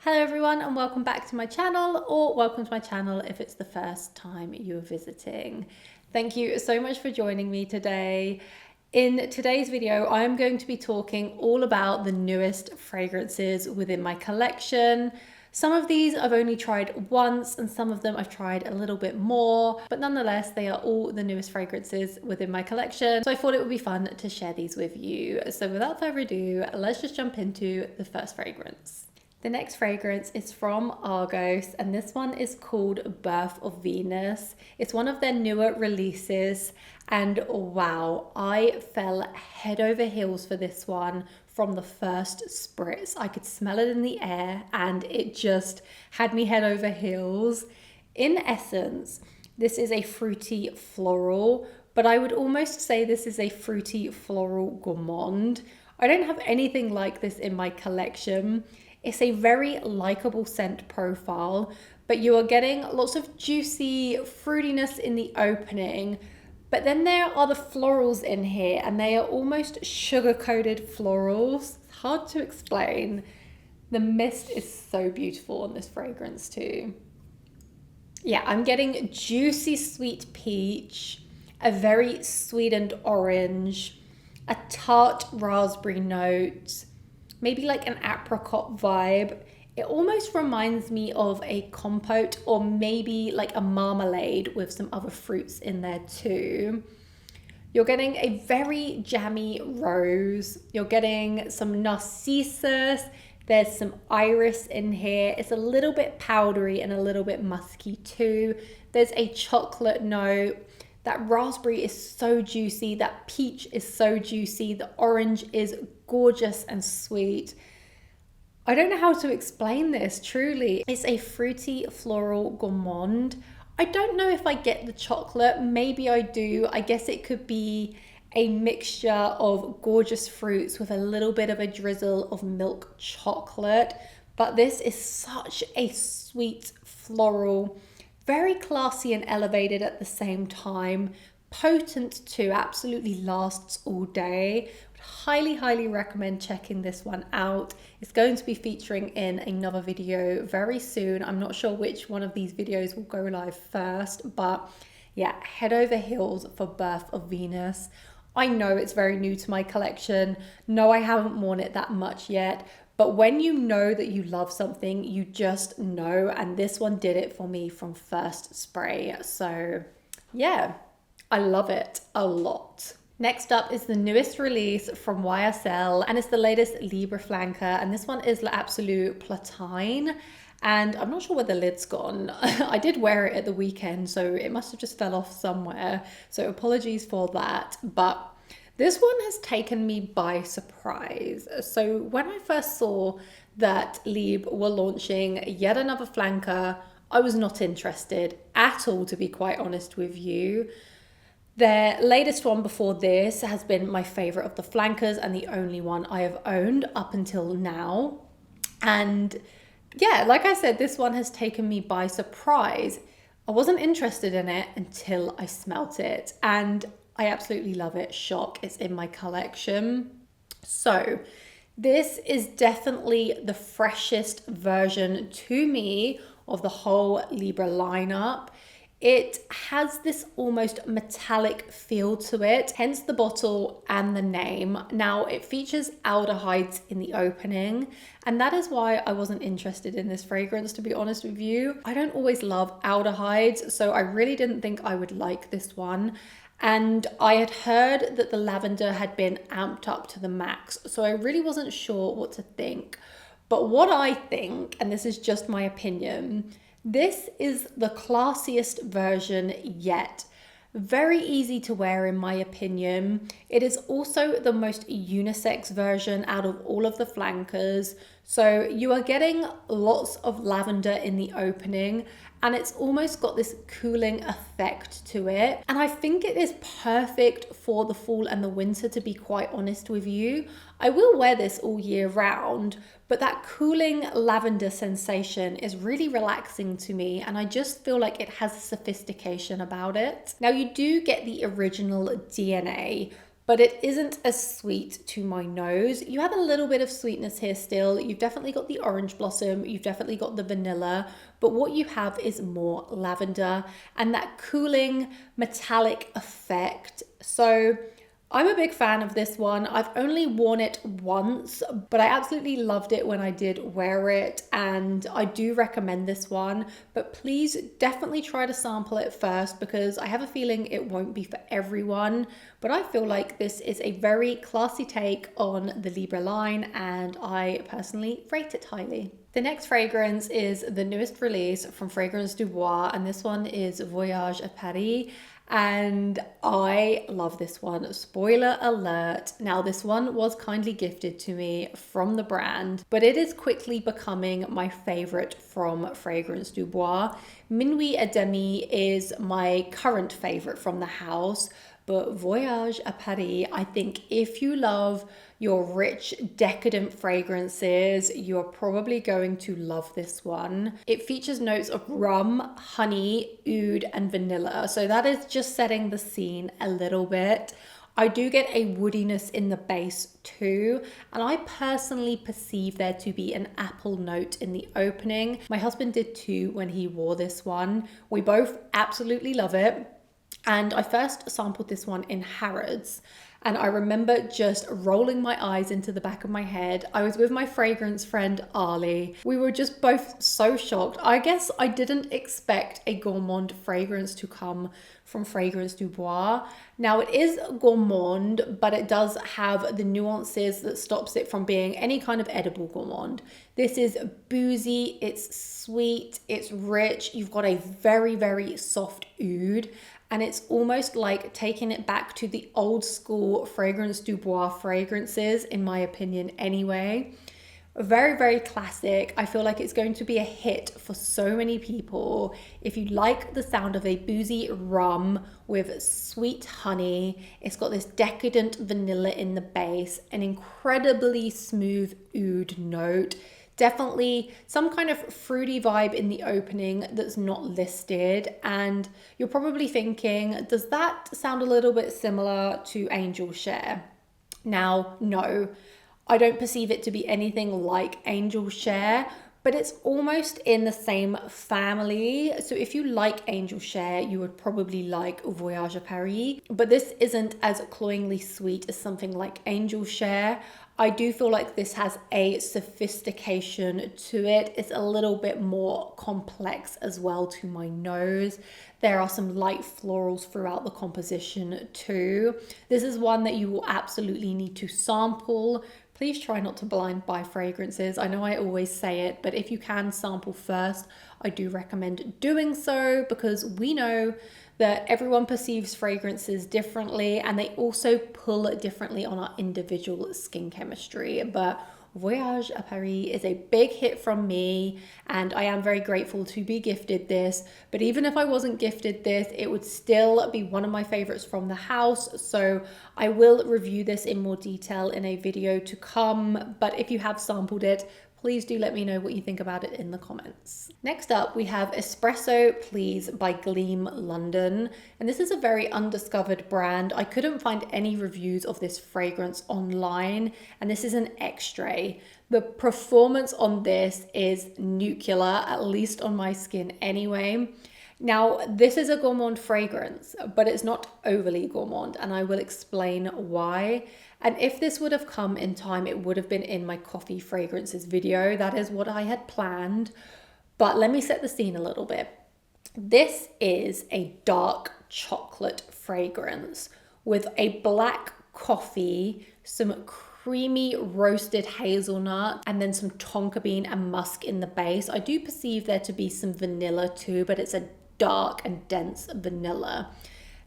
Hello everyone and welcome back to my channel, or welcome to my channel if it's the first time you're visiting. Thank you so much for joining me today. In today's video, I'm going to be talking all about the newest fragrances within my collection. Some of these I've only tried once and some of them I've tried a little bit more, but nonetheless, they are all the newest fragrances within my collection. So I thought it would be fun to share these with you. So without further ado, let's just jump into the first fragrance. The next fragrance is from Argos, and this one is called Birth of Venus. It's one of their newer releases, and wow, I fell head over heels for this one from the first spritz. I could smell it in the air, and it just had me head over heels. In essence, this is a fruity floral, but I would almost say this is a fruity floral gourmand. I don't have anything like this in my collection. It's a very likable scent profile, but you are getting lots of juicy fruitiness in the opening. But then there are the florals in here, and they are almost sugar-coated florals. It's hard to explain. The mist is so beautiful on this fragrance too. Yeah, I'm getting juicy sweet peach, a very sweetened orange, a tart raspberry note, maybe like an apricot vibe. It almost reminds me of a compote or maybe like a marmalade with some other fruits in there too. You're getting a very jammy rose. You're getting some narcissus. There's some iris in here. It's a little bit powdery and a little bit musky too. There's a chocolate note. That raspberry is so juicy. That peach is so juicy. The orange is gorgeous and sweet. I don't know how to explain this, truly. It's a fruity floral gourmand. I don't know if I get the chocolate. Maybe I do. I guess it could be a mixture of gorgeous fruits with a little bit of a drizzle of milk chocolate. But this is such a sweet floral, very classy and elevated at the same time. Potent too, absolutely lasts all day. Highly recommend checking this one out. It's going to be featuring in another video very soon. I'm not sure which one of these videos will go live first, but yeah, head over heels for Birth of Venus. I know it's very new to my collection. No, I haven't worn it that much yet, but when you know that you love something, you just know, and this one did it for me from first spray. So yeah, I love it a lot. Next up is the newest release from YSL, and it's the latest Libre flanker, and this one is L'Absolu Platine, and I'm not sure where the lid's gone. I did wear it at the weekend, so it must have just fell off somewhere, so apologies for that, but this one has taken me by surprise. So when I first saw that Libre were launching yet another flanker, I was not interested at all, to be quite honest with you. Their latest one before this has been my favorite of the flankers and the only one I have owned up until now. And yeah, like I said, this one has taken me by surprise. I wasn't interested in it until I smelt it, and I absolutely love it. Shock, it's in my collection. So this is definitely the freshest version to me of the whole Libre lineup. It has this almost metallic feel to it, hence the bottle and the name. Now, it features aldehydes in the opening, and that is why I wasn't interested in this fragrance, to be honest with you. I don't always love aldehydes, so I really didn't think I would like this one. And I had heard that the lavender had been amped up to the max, so I really wasn't sure what to think. But what I think, and this is just my opinion, this is the classiest version yet. Very easy to wear in my opinion. It is also the most unisex version out of all of the flankers. So you are getting lots of lavender in the opening, and it's almost got this cooling effect to it. And I think it is perfect for the fall and the winter, to be quite honest with you. I will wear this all year round, but that cooling lavender sensation is really relaxing to me, and I just feel like it has a sophistication about it. Now, you do get the original DNA, but it isn't as sweet to my nose. You have a little bit of sweetness here still. You've definitely got the orange blossom, you've definitely got the vanilla, but what you have is more lavender and that cooling metallic effect. So I'm a big fan of this one. I've only worn it once, but I absolutely loved it when I did wear it, and I do recommend this one. But please definitely try to sample it first, because I have a feeling it won't be for everyone. But I feel like this is a very classy take on the Libre line, and I personally rate it highly. The next fragrance is the newest release from Fragrance du Bois, and this one is Voyage à Paris. And I love this one. Spoiler alert. Now, this one was kindly gifted to me from the brand, but it is quickly becoming my favorite from Fragrance du Bois. Minuit et Demi is my current favorite from the house, but Voyage à Paris, I think if you love your rich, decadent fragrances, you're probably going to love this one. It features notes of rum, honey, oud, and vanilla. So that is just setting the scene a little bit. I do get a woodiness in the base too, and I personally perceive there to be an apple note in the opening. My husband did too when he wore this one. We both absolutely love it. And I first sampled this one in Harrods, and I remember just rolling my eyes into the back of my head. I was with my fragrance friend Ali. We were just both so shocked. I guess I didn't expect a gourmand fragrance to come from Fragrance du Bois. Now, it is gourmand, but it does have the nuances that stops it from being any kind of edible gourmand. This is boozy, it's sweet, it's rich. You've got a very, very soft oud. And it's almost like taking it back to the old school Fragrance du Bois fragrances, in my opinion anyway. Very, very classic. I feel like it's going to be a hit for so many people. If you like the sound of a boozy rum with sweet honey, it's got this decadent vanilla in the base, an incredibly smooth oud note. Definitely some kind of fruity vibe in the opening that's not listed, and you're probably thinking, does that sound a little bit similar to Angel Share? Now, no, I don't perceive it to be anything like Angel Share, but it's almost in the same family. So if you like Angel Share, you would probably like Voyage à Paris, but this isn't as cloyingly sweet as something like Angel Share. I do feel like this has a sophistication to it. It's a little bit more complex as well to my nose. There are some light florals throughout the composition too. This is one that you will absolutely need to sample. Please try not to blind buy fragrances. I know I always say it, but if you can sample first, I do recommend doing so, because we know that everyone perceives fragrances differently, and they also pull differently on our individual skin chemistry. But Voyage à Paris is a big hit from me, and I am very grateful to be gifted this. But even if I wasn't gifted this, it would still be one of my favorites from the house. So I will review this in more detail in a video to come. But if you have sampled it, please do let me know what you think about it in the comments. Next up, we have Espresso Please by Gleam London. And this is a very undiscovered brand. I couldn't find any reviews of this fragrance online, and this is an extrait. The performance on this is nuclear, at least on my skin anyway. Now, this is a gourmand fragrance, but it's not overly gourmand, and I will explain why. And if this would have come in time, it would have been in my coffee fragrances video. That is what I had planned. But let me set the scene a little bit. This is a dark chocolate fragrance with a black coffee, some creamy roasted hazelnut, and then some tonka bean and musk in the base. I do perceive there to be some vanilla too, but it's a dark and dense vanilla.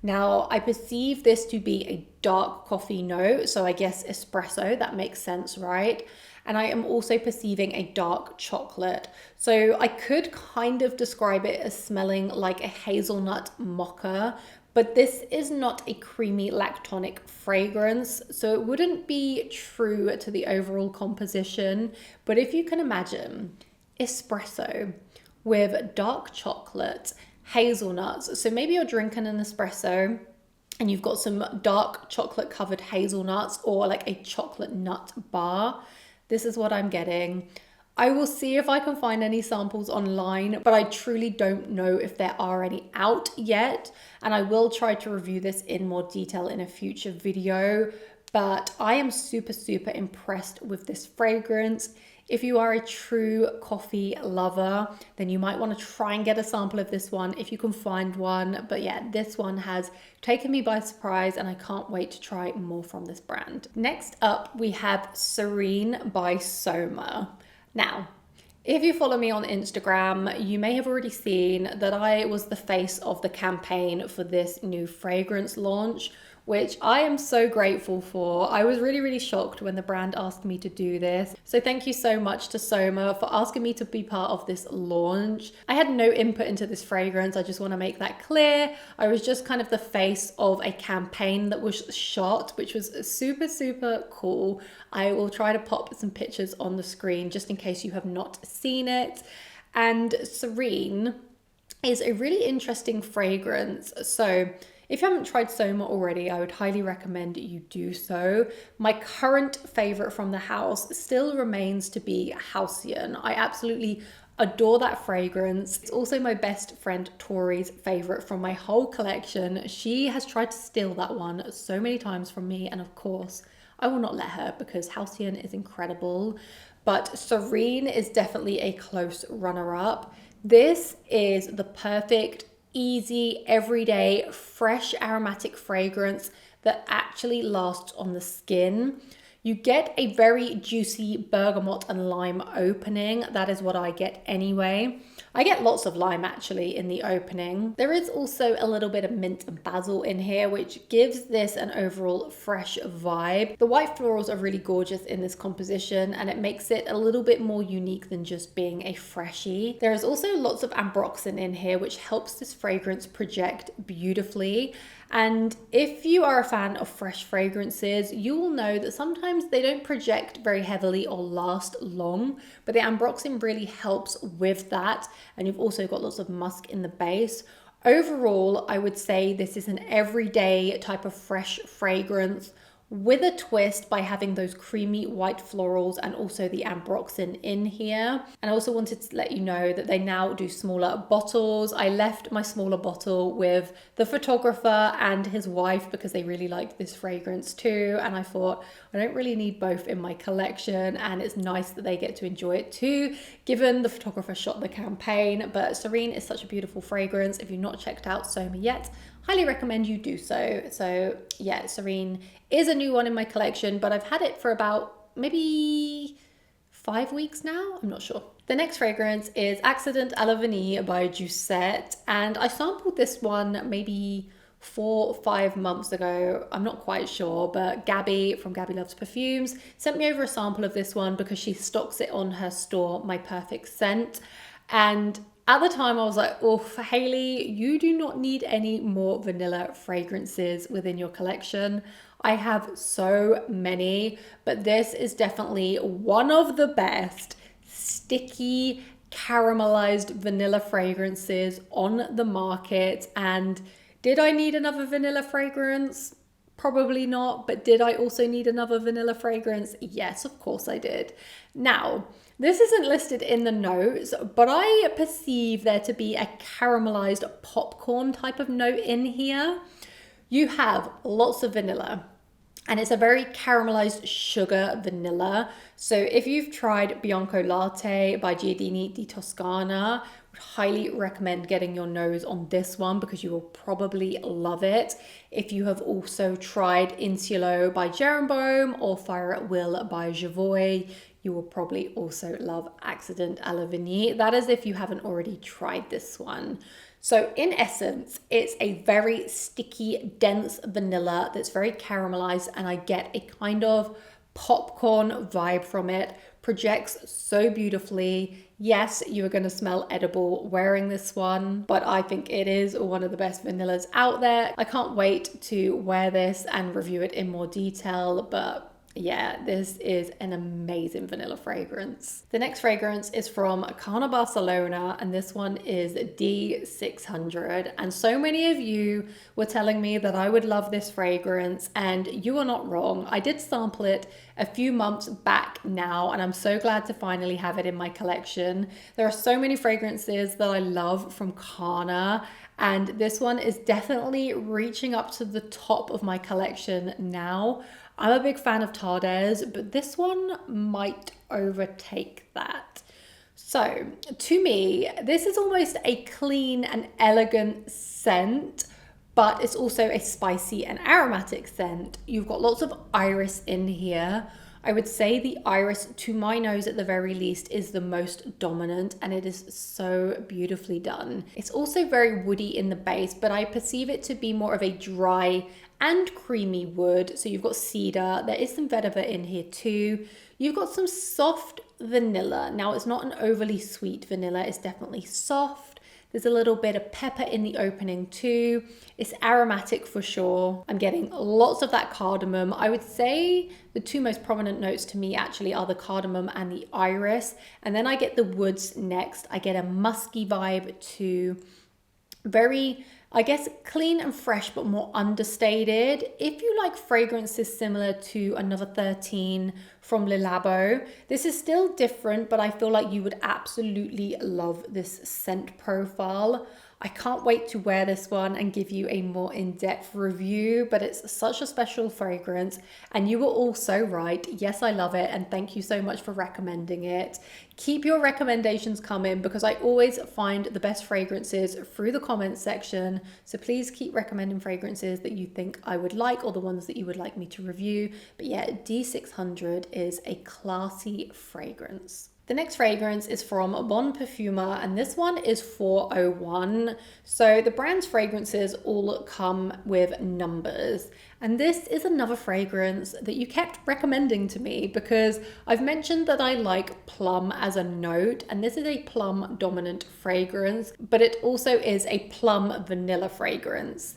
Now, I perceive this to be a dark coffee note, so I guess espresso, that makes sense, right? And I am also perceiving a dark chocolate. So I could kind of describe it as smelling like a hazelnut mocha, but this is not a creamy lactonic fragrance, so it wouldn't be true to the overall composition. But if you can imagine espresso with dark chocolate, hazelnuts. So maybe you're drinking an espresso and you've got some dark chocolate covered hazelnuts or like a chocolate nut bar. This is what I'm getting. I will see if I can find any samples online, but I truly don't know if there are any out yet. And I will try to review this in more detail in a future video. But I am super, super impressed with this fragrance. If you are a true coffee lover, then you might want to try and get a sample of this one if you can find one. But yeah, this one has taken me by surprise and I can't wait to try more from this brand. Next up, we have Serene by Soma. Now, if you follow me on Instagram, you may have already seen that I was the face of the campaign for this new fragrance launch, which I am so grateful for. I was really, really shocked when the brand asked me to do this. So thank you so much to Soma for asking me to be part of this launch. I had no input into this fragrance. I just want to make that clear. I was just kind of the face of a campaign that was shot, which was super, super cool. I will try to pop some pictures on the screen just in case you have not seen it. And Serene is a really interesting fragrance. So if you haven't tried Soma already, I would highly recommend you do so. My current favorite from the house still remains to be Halcyon. I absolutely adore that fragrance. It's also my best friend Tori's favorite from my whole collection. She has tried to steal that one so many times from me, and of course, I will not let her because Halcyon is incredible. But Serene is definitely a close runner-up. This is the perfect, easy, everyday, fresh aromatic fragrance that actually lasts on the skin. You get a very juicy bergamot and lime opening. That is what I get anyway. I get lots of lime actually in the opening. There is also a little bit of mint and basil in here, which gives this an overall fresh vibe. The white florals are really gorgeous in this composition and it makes it a little bit more unique than just being a freshie. There is also lots of ambroxan in here, which helps this fragrance project beautifully. And if you are a fan of fresh fragrances, you will know that sometimes they don't project very heavily or last long, but the ambroxan really helps with that. And you've also got lots of musk in the base. Overall, I would say this is an everyday type of fresh fragrance with a twist by having those creamy white florals and also the ambroxan in here. And I also wanted to let you know that they now do smaller bottles. I left my smaller bottle with the photographer and his wife because they really liked this fragrance too. And I thought, I don't really need both in my collection, and it's nice that they get to enjoy it too, given the photographer shot the campaign. But Serene is such a beautiful fragrance. If you've not checked out Soma yet, highly recommend you do so. So yeah, Serene is a new one in my collection, but I've had it for about maybe 5 weeks now. I'm not sure. The next fragrance is Accident à la Vanille by Jousset, and I sampled this one maybe 4 or 5 months ago. I'm not quite sure, but Gabby from Gabby Loves Perfumes sent me over a sample of this one because she stocks it on her store, My Perfect Scent. And at the time I was like, oh, Hayley, you do not need any more vanilla fragrances within your collection. I have so many, but this is definitely one of the best sticky caramelized vanilla fragrances on the market. And did I need another vanilla fragrance? Probably not, but did I also need another vanilla fragrance? Yes, of course I did. Now, this isn't listed in the notes, but I perceive there to be a caramelized popcorn type of note in here. You have lots of vanilla, and it's a very caramelized sugar vanilla. So if you've tried Bianco Latte by Giardini di Toscana, I would highly recommend getting your nose on this one because you will probably love it. If you have also tried Insulo by Jeroboam or Fire at Will by Javoy, you will probably also love Accident à la Vanille. That is if you haven't already tried this one. So in essence, it's a very sticky, dense vanilla that's very caramelized, and I get a kind of popcorn vibe from it. Projects so beautifully. Yes, you are going to smell edible wearing this one, but I think it is one of the best vanillas out there. I can't wait to wear this and review it in more detail, but Yeah, this is an amazing vanilla fragrance. The next fragrance is from Carner Barcelona, and this one is D600. And so many of you were telling me that I would love this fragrance, and you are not wrong. I did sample it a few months back now, and I'm so glad to finally have it in my collection. There are so many fragrances that I love from Carner, and this one is definitely reaching up to the top of my collection now. I'm a big fan of Tardes, but this one might overtake that. So to me, this is almost a clean and elegant scent, but it's also a spicy and aromatic scent. You've got lots of iris in here. I would say the iris, to my nose at the very least, is the most dominant, and it is so beautifully done. It's also very woody in the base, but I perceive it to be more of a dry and creamy wood. So you've got cedar, there is some vetiver in here too. You've got some soft vanilla. Now it's not an overly sweet vanilla, it's definitely soft. There's a little bit of pepper in the opening too. It's aromatic for sure. I'm getting lots of that cardamom. I would say the two most prominent notes to me actually are the cardamom and the iris. And then I get the woods next. I get a musky vibe too. Very, I guess, clean and fresh, but more understated. If you like fragrances similar to Another 13 from Le Labo, this is still different, but I feel like you would absolutely love this scent profile. I can't wait to wear this one and give you a more in-depth review, but it's such a special fragrance, and you were all so right. Yes, I love it, and thank you so much for recommending it. Keep your recommendations coming, because I always find the best fragrances through the comments section, so please keep recommending fragrances that you think I would like, or the ones that you would like me to review. But yeah, D600 is a classy fragrance. The next fragrance is from Bon Parfumeur, and this one is 401. So the brand's fragrances all come with numbers. And this is another fragrance that you kept recommending to me, because I've mentioned that I like plum as a note, and this is a plum dominant fragrance, but it also is a plum vanilla fragrance.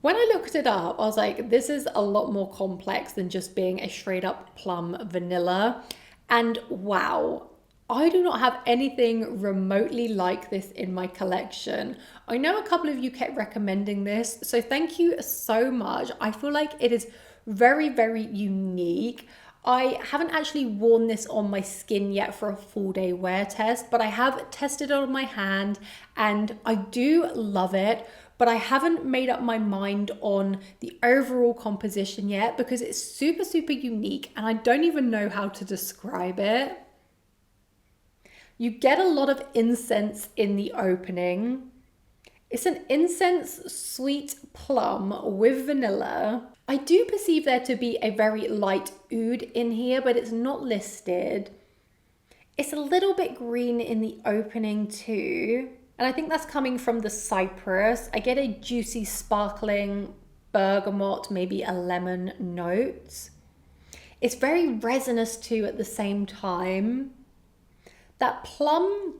When I looked it up, I was like, this is a lot more complex than just being a straight up plum vanilla. And wow, I do not have anything remotely like this in my collection. I know a couple of you kept recommending this, so thank you so much. I feel like it is very, very unique. I haven't actually worn this on my skin yet for a full day wear test, but I have tested it on my hand and I do love it. But I haven't made up my mind on the overall composition yet, because it's super, super unique and I don't even know how to describe it. You get a lot of incense in the opening. It's an incense sweet plum with vanilla. I do perceive there to be a very light oud in here, but it's not listed. It's a little bit green in the opening too. And I think that's coming from the cypress. I get a juicy, sparkling bergamot, maybe a lemon note. It's very resinous too at the same time. That plum,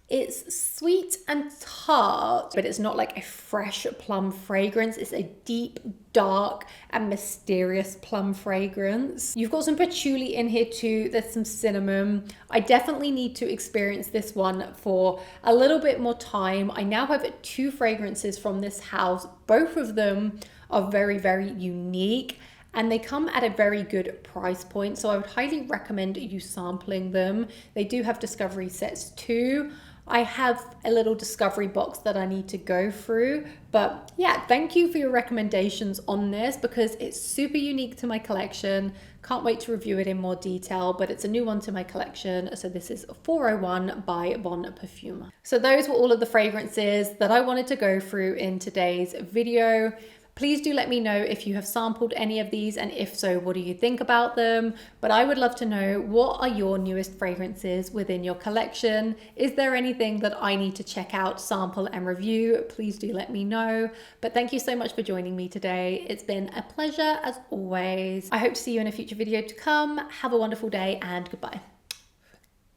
it's sweet and tart, but it's not like a fresh plum fragrance. It's a deep, dark and mysterious plum fragrance. You've got some patchouli in here too. There's some cinnamon. I definitely need to experience this one for a little bit more time. I now have 2 fragrances from this house. Both of them are very, very unique, and they come at a very good price point. So I would highly recommend you sampling them. They do have discovery sets too. I have a little discovery box that I need to go through, but yeah, thank you for your recommendations on this, because it's super unique to my collection. Can't wait to review it in more detail, but it's a new one to my collection. So this is 401 by Bon Parfumeur. So those were all of the fragrances that I wanted to go through in today's video. Please do let me know if you have sampled any of these, and if so, what do you think about them? But I would love to know, what are your newest fragrances within your collection? Is there anything that I need to check out, sample and review? Please do let me know. But thank you so much for joining me today. It's been a pleasure as always. I hope to see you in a future video to come. Have a wonderful day and goodbye.